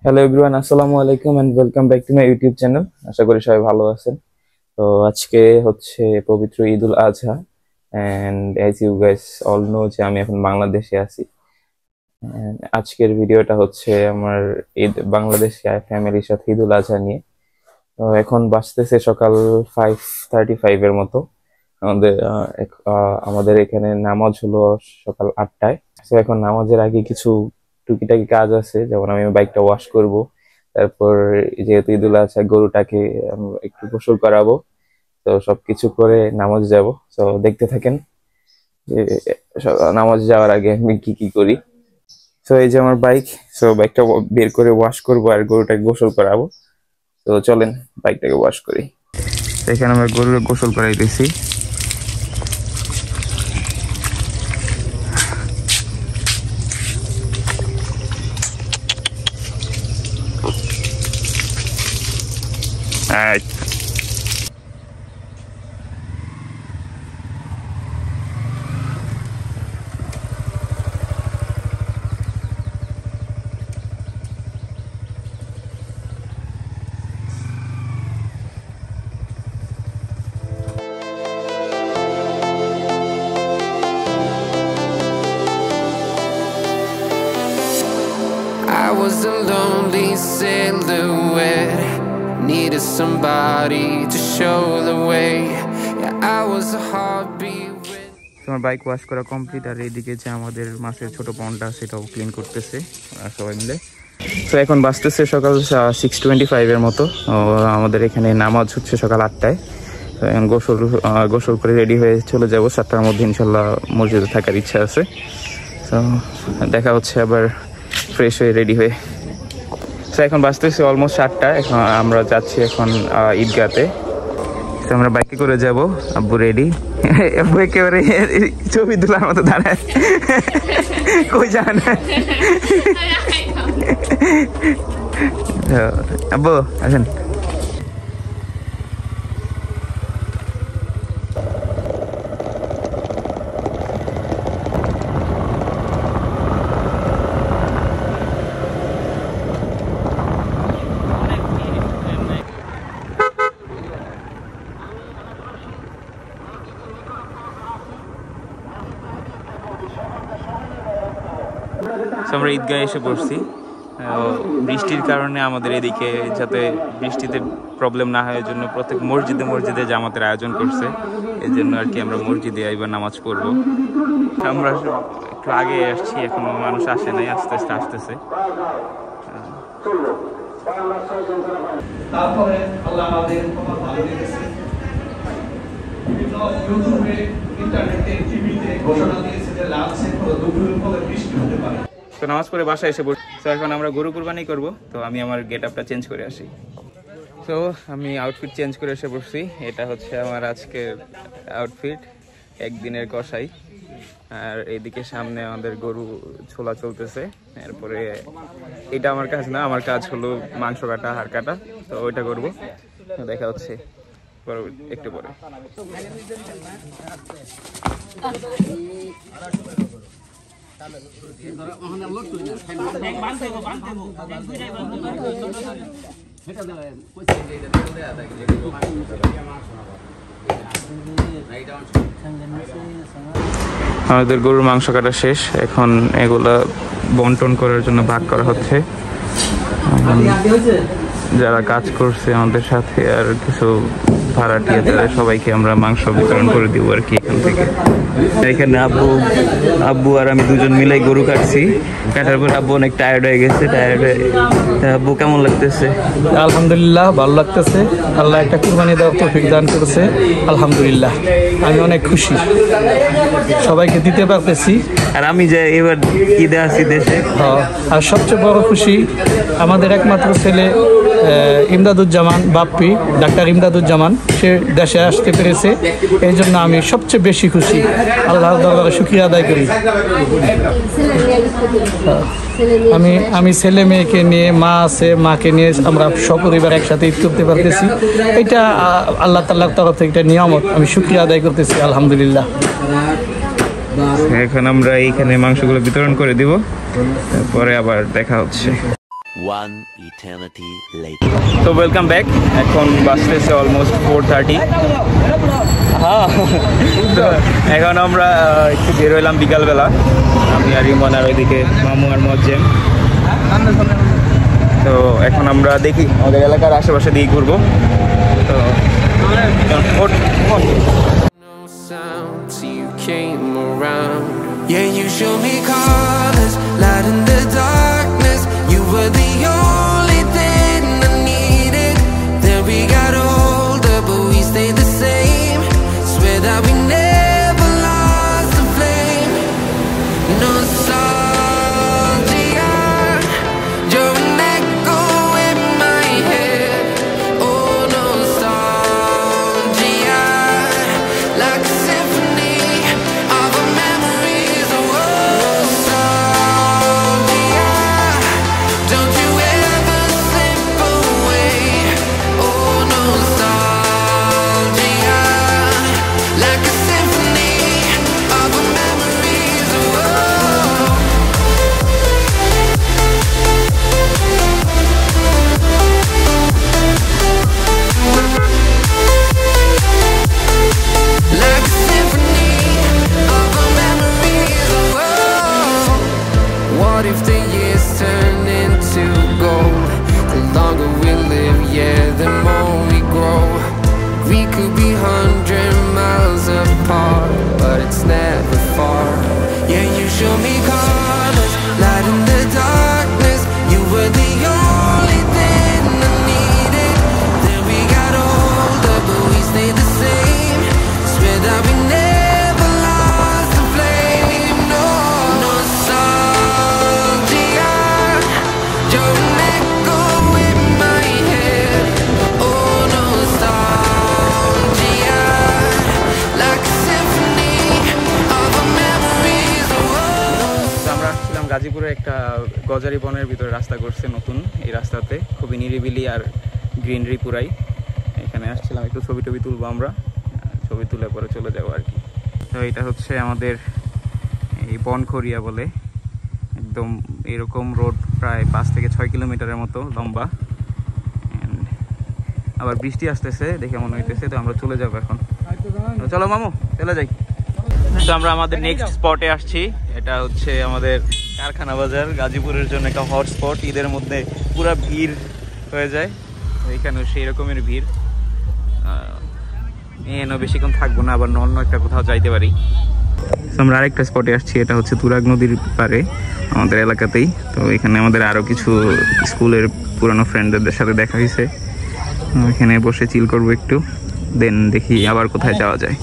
Hello everyone, আসসালামু আলাইকুম and welcome back to my YouTube channel. আশা করি সবাই ভালো আছেন। তো আজকে হচ্ছে পবিত্র Eid-ul Adha and as you guys all know যে আমি এখন বাংলাদেশে আছি। And আজকের ভিডিওটা হচ্ছে আমার ঈদ বাংলাদেশে ফ্যামিলির সাথে ঈদুল আজহা নিয়ে। তো এখন বাজতেছে সকাল 5:35 এর মতো। আমাদের এখানে নামাজ হলো সকাল 8টায়। তো এখন নামাজের আগে কিছু টুকিটাকি কাজ আছে, যেমন আমি বাইকটা ওয়াশ করব, তারপর যেহেতু ঈদুল আজহা গরুটাকে একটু গোসল করাবো। তো সবকিছু করে নামাজ যাব। তো দেখতে থাকেন যে নামাজ যাওয়ার আগে আমি কি কি করি। তো এই যে আমার বাইক, তো বাইকটা বের করে ওয়াশ করব আর গরুটাকে গোসল করাবো। তো চলেন বাইকটাকে ওয়াশ করি। তো এখানে আমরা গরুকে গোসল করাইতেছি। I was a lonely silhouette, needed somebody to show the way. Yeah, I was a heartbeat with... তোমার বাইক ওয়াশ করা কমপ্লিট, আর এইদিকে যে আমাদের মাছের ছোট পন্ডটা সেটাও ক্লিন করতেছে সবাই মিলে। তো এখন বাজতেছে সকাল 6:25 এর মতো। আমাদের এখানে নামাজ হচ্ছে সকাল 8টায়। তো এখন গোসল করে রেডি হয়ে চলে যাবো। 7টার মধ্যে ইনশাল্লাহ মসজিদে থাকার ইচ্ছা আছে। তো দেখা হচ্ছে আবার ফ্রেশ হয়ে রেডি হয়ে। তো এখন বাজতেছে অলমোস্ট 7টা। এখন আমরা যাচ্ছি এখন ঈদগাতে। তো আমরা বাইকে করে যাব। আব্বু রেডি, আব্বু একেবারে ছবি তোলার মতো দাঁড়ায়, কই যান আব্বু আসেন। আমরা ঈদগাহে এসে পড়ছি। বৃষ্টির কারণে আমাদের এদিকে যাতে বৃষ্টিতে প্রবলেম না হয়, জন্য প্রত্যেক মসজিদে জামাতের আয়োজন করছে। এই জন্য আর কি আমরা মসজিদে এবার নামাজ পড়বো। আমরা একটু আগে আসছি, এখনো মানুষ আসে নাই, আস্তে আস্তে আসতেছে। তারপরে আল্লাহ আমাদের বিভিন্ন ইউটিউবে, ইন্টারনেটে, টিভিতে ঘোষণা দিয়েছে যে লাল সেক হলো দুপুরের পরে বৃষ্টি হতে পারে। তো নামাজ পড়ে বাসায় এসে পড়ছি। তো এখন আমরা গরু কুরবানি করব। তো আমি আমার গেট আপটা চেঞ্জ করে আসি। তো আমি আউটফিট চেঞ্জ করে এসে পড়ছি। এটা হচ্ছে আমার আজকের আউটফিট, একদিনের কষাই। আর এইদিকে সামনে আমাদের গরু ছোলা চলতেছে। এরপরে এটা আমার কাজ না, আমার কাজ হলো মাংস কাটা, হাড় কাটা। তো ওইটা করবো। তো দেখা হচ্ছে একটু পরে। আমাদের গরুর মাংস কাটা শেষ। এখন এগুলা বন্টন করার জন্য ভাগ করা হচ্ছে। যারা কাজ করছে আমাদের সাথে আর কিছু ভাড়াটিয়া, তাদের সবাইকে আমরা মাংস বিতরণ করে দিব আর কি এখান থেকে। এখানে আব্বু আর আমি দুজন মিলাই গরু কাটছি। কাটার পর আব্বু অনেক টায়ার্ড হয়ে গেছে। আব্বু কেমন লাগতেছে? আলহামদুলিল্লাহ, ভালো লাগতেছে। আল্লাহ একটা কুরবানি দেওয়ার তৌফিক দান করেছে, আলহামদুলিল্লাহ। আমি অনেক খুশি, সবাইকে দিতে পারতেছি। আর আমি যে এবার ঈদে আসি দেশে, আর সবচেয়ে বড় খুশি আমাদের একমাত্র ছেলে ইমদাদুজ্জামান বাপ্পি, ডাক্তার ইমদাদুজ্জামান, সে দেশে আসতে পেরেছে। এই জন্য আমি সবচেয়ে বেশি খুশি, আল্লাহর দরবারে শুকরিয়া আদায় করি। আমি ছেলে মেয়েকে নিয়ে, মা আছে, মাকে নিয়ে আমরা সপরিবার একসাথে ঈদ করতে পারতেছি। এটা আল্লাহ তাআলার তরফ থেকে একটা নিয়ামত, আমি শুকরিয়া আদায় করতেছি, আলহামদুলিল্লাহ। এখন আমরা এইখানে মাংসগুলো বিতরণ করে দিব, পরে আবার দেখা হচ্ছে। One eternity later. তো ওয়েলকাম ব্যাক। এখন বাজতেছে অলমোস্ট 4:30। হ্যাঁ, তো এখন আমরা একটু বের হইলাম বিকালবেলা, আমি আর ইমন আর ওইদিকে মামু আর মজ্জেম। তো এখন আমরা দেখি আমাদের এলাকার আশেপাশে দিয়ে ঘুরবো। তো No sound till you came around. Yeah, you showed me colors, light in the darkness. You were the only thing I needed. Then we got older, but we stayed the same. Swear that we never lost the flame. Nostalgia, you're an echo in my head. Oh, nostalgia, like a symphony of our memories. Oh, nostalgia, don't you ever slip away. Oh, nostalgia, like a symphony of our memories. Oh, like a symphony of our memories. Oh, what if the years turn into gold? The longer we live, yeah, the more we grow. We could be 100 miles apart, but it's never far. Yeah, you show me colors, light in the darkness. You were the only thing I needed. Then we got older, but we stayed the same. Swear that we never lost the flame. No, nostalgia, you're an echo in my head. Oh, nostalgia, like a symphony of our memories. Oh, আমরা আসছিলাম গাজীপুরে একটা গজারি বনের ভিতরে রাস্তা করছে নতুন। এই রাস্তাতে খুবই নিরিবিলি আর গ্রিনারি পুরাই। এখানে আসছিলাম একটু ছবি টবি তুলবো, আমরা ছবি তুলে পরে চলে যাবো আর কি। তো এটা হচ্ছে আমাদের এই বনখড়িয়া বলে, একদম এরকম রোড প্রায় 5 থেকে 6 কিলোমিটারের মতো লম্বা। And আবার বৃষ্টি আসতেছে দেখে মনে হইতেছে, তো আমরা চলে যাবো এখন। তো চলো মামু, চলে যাই। তো আমরা আমাদের নেক্সট স্পটে আসছি। এটা হচ্ছে আমাদের কারখানা বাজার, গাজীপুরের জন্য একটা হটস্পট। ঈদের মধ্যে পুরা ভিড় হয়ে যায়, এখানেও সেই রকমের ভিড়। এখানেও বেশিক্ষণ থাকবো না, আবার অন্য একটা কোথাও যাইতে পারি। আমরা আরেকটা স্পটে আসছি, এটা হচ্ছে তুরাগ নদীর পারে আমাদের এলাকাতেই। তো এখানে আমাদের আরও কিছু স্কুলের পুরানো ফ্রেন্ডদের সাথে দেখা হয়েছে। এখানে বসে চিল করবো একটু, দেন দেখি আবার কোথায় যাওয়া যায়।